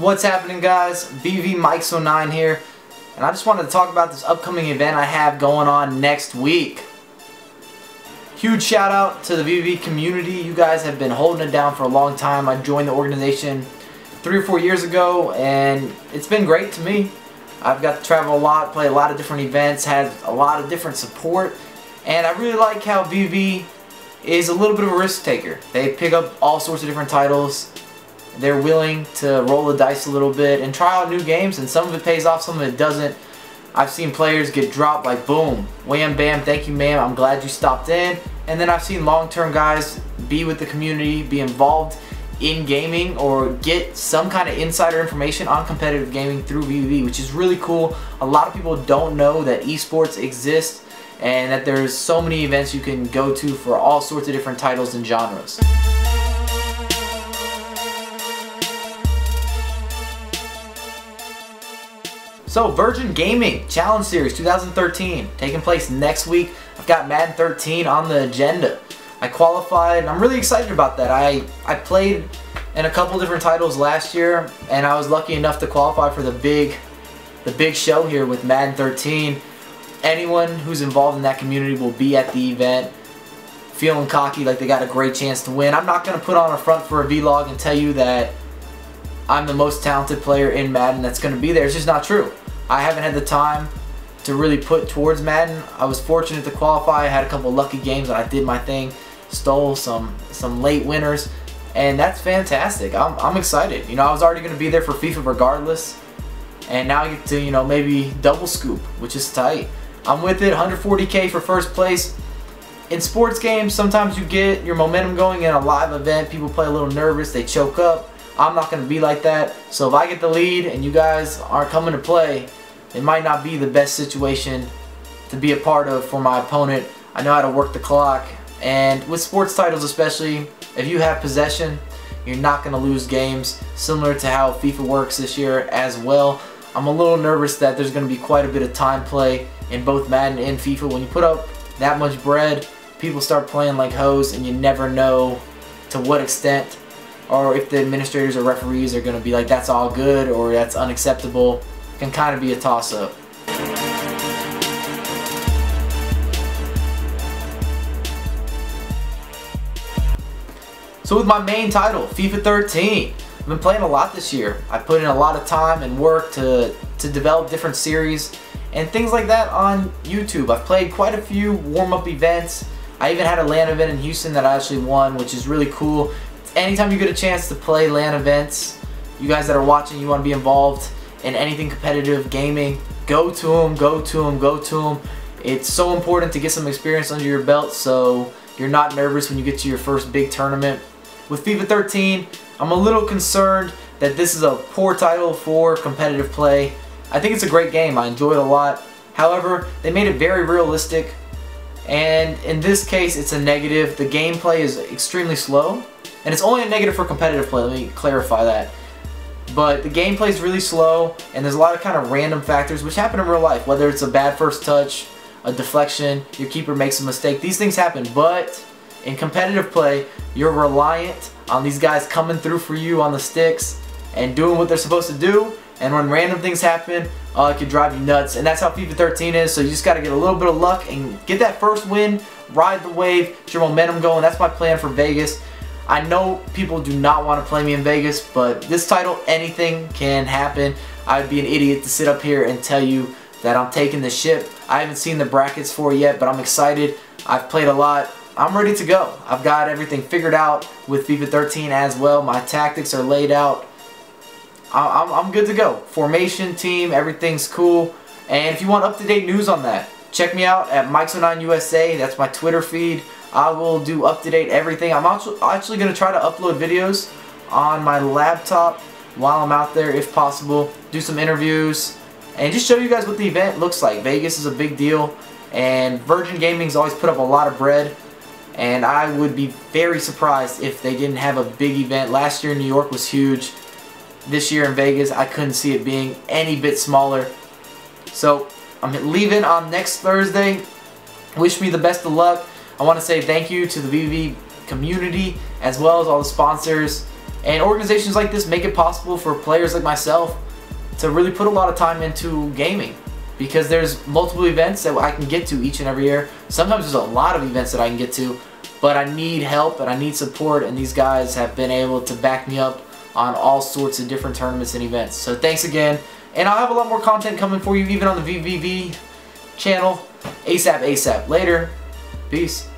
What's happening, guys? vVv michs09 here, and I just wanted to talk about this upcoming event I have going on next week. Huge shout out to the vVv community. You guys have been holding it down for a long time. I joined the organization 3 or 4 years ago, and it's been great to me. I've got to travel a lot, play a lot of different events, had a lot of different support, and I really like how vVv is a little bit of a risk taker. They pick up all sorts of different titles. They're willing to roll the dice a little bit and try out new games, and some of it pays off, some of it doesn't. I've seen players get dropped like boom, wham bam, thank you ma'am, I'm glad you stopped in. And then I've seen long-term guys be with the community, be involved in gaming, or get some kind of insider information on competitive gaming through vVv, which is really cool. A lot of people don't know that esports exists and that there's so many events you can go to for all sorts of different titles and genres. So, Virgin Gaming Challenge Series 2013, taking place next week. I've got Madden 13 on the agenda. I qualified, and I'm really excited about that. I played in a couple different titles last year, and I was lucky enough to qualify for the big show here with Madden 13. Anyone who's involved in that community will be at the event, feeling cocky like they got a great chance to win. I'm not going to put on a front for a vlog and tell you that I'm the most talented player in Madden that's going to be there. It's just not true. I haven't had the time to really put towards Madden. I was fortunate to qualify. I had a couple lucky games and I did my thing, stole some late winners, and that's fantastic. I'm excited. You know, I was already going to be there for FIFA regardless, and now I get to, you know, maybe double scoop, which is tight. I'm with it. 140K for first place. In sports games, sometimes you get your momentum going in a live event. People play a little nervous, they choke up. I'm not going to be like that. So if I get the lead and you guys aren't coming to play, it might not be the best situation to be a part of for my opponent. I know how to work the clock, and with sports titles especially, if you have possession, you're not going to lose games, similar to how FIFA works this year as well. I'm a little nervous that there's going to be quite a bit of time play in both Madden and FIFA. When you put up that much bread, people start playing like hoes, and you never know to what extent, or if the administrators or referees are going to be like, that's all good or that's unacceptable. It can kind of be a toss-up. So with my main title, FIFA 13, I've been playing a lot this year. I put in a lot of time and work to develop different series and things like that on YouTube. I've played quite a few warm-up events. I even had a LAN event in Houston that I actually won, which is really cool. Anytime you get a chance to play LAN events, you guys that are watching, you want to be involved in anything competitive gaming, go to them, go to them, go to them. It's so important to get some experience under your belt so you're not nervous when you get to your first big tournament. With FIFA 13, I'm a little concerned that this is a poor title for competitive play. I think it's a great game. I enjoy it a lot. However, they made it very realistic, and in this case it's a negative. The gameplay is extremely slow, and it's only a negative for competitive play, let me clarify that. But the gameplay is really slow, and there's a lot of kind of random factors which happen in real life, whether it's a bad first touch, a deflection, your keeper makes a mistake. These things happen, but in competitive play, you're reliant on these guys coming through for you on the sticks and doing what they're supposed to do, and when random things happen, it could drive you nuts, and that's how FIFA 13 is. So you just got to get a little bit of luck and get that first win, ride the wave, get your momentum going. That's my plan for Vegas. I know people do not want to play me in Vegas, but this title, anything can happen. I'd be an idiot to sit up here and tell you that I'm taking the ship. I haven't seen the brackets for it yet, but I'm excited. I've played a lot. I'm ready to go. I've got everything figured out with FIFA 13 as well. My tactics are laid out. I'm good to go. Formation, team, everything's cool. And if you want up-to-date news on that, check me out at michs09 USA. That's my Twitter feed. I will do up-to-date everything. I'm actually going to try to upload videos on my laptop while I'm out there if possible. Do some interviews and just show you guys what the event looks like. Vegas is a big deal, and Virgin Gaming's always put up a lot of bread, and I would be very surprised if they didn't have a big event. Last year in New York was huge. This year in Vegas, I couldn't see it being any bit smaller. So I'm leaving on next Thursday. Wish me the best of luck. I want to say thank you to the vVv community as well as all the sponsors And organizations like this make it possible for players like myself to really put a lot of time into gaming, because there's multiple events that I can get to each and every year. Sometimes there's a lot of events that I can get to, but I need help and I need support, and these guys have been able to back me up on all sorts of different tournaments and events. So thanks again, and I'll have a lot more content coming for you even on the vVv channel ASAP. Later. Peace.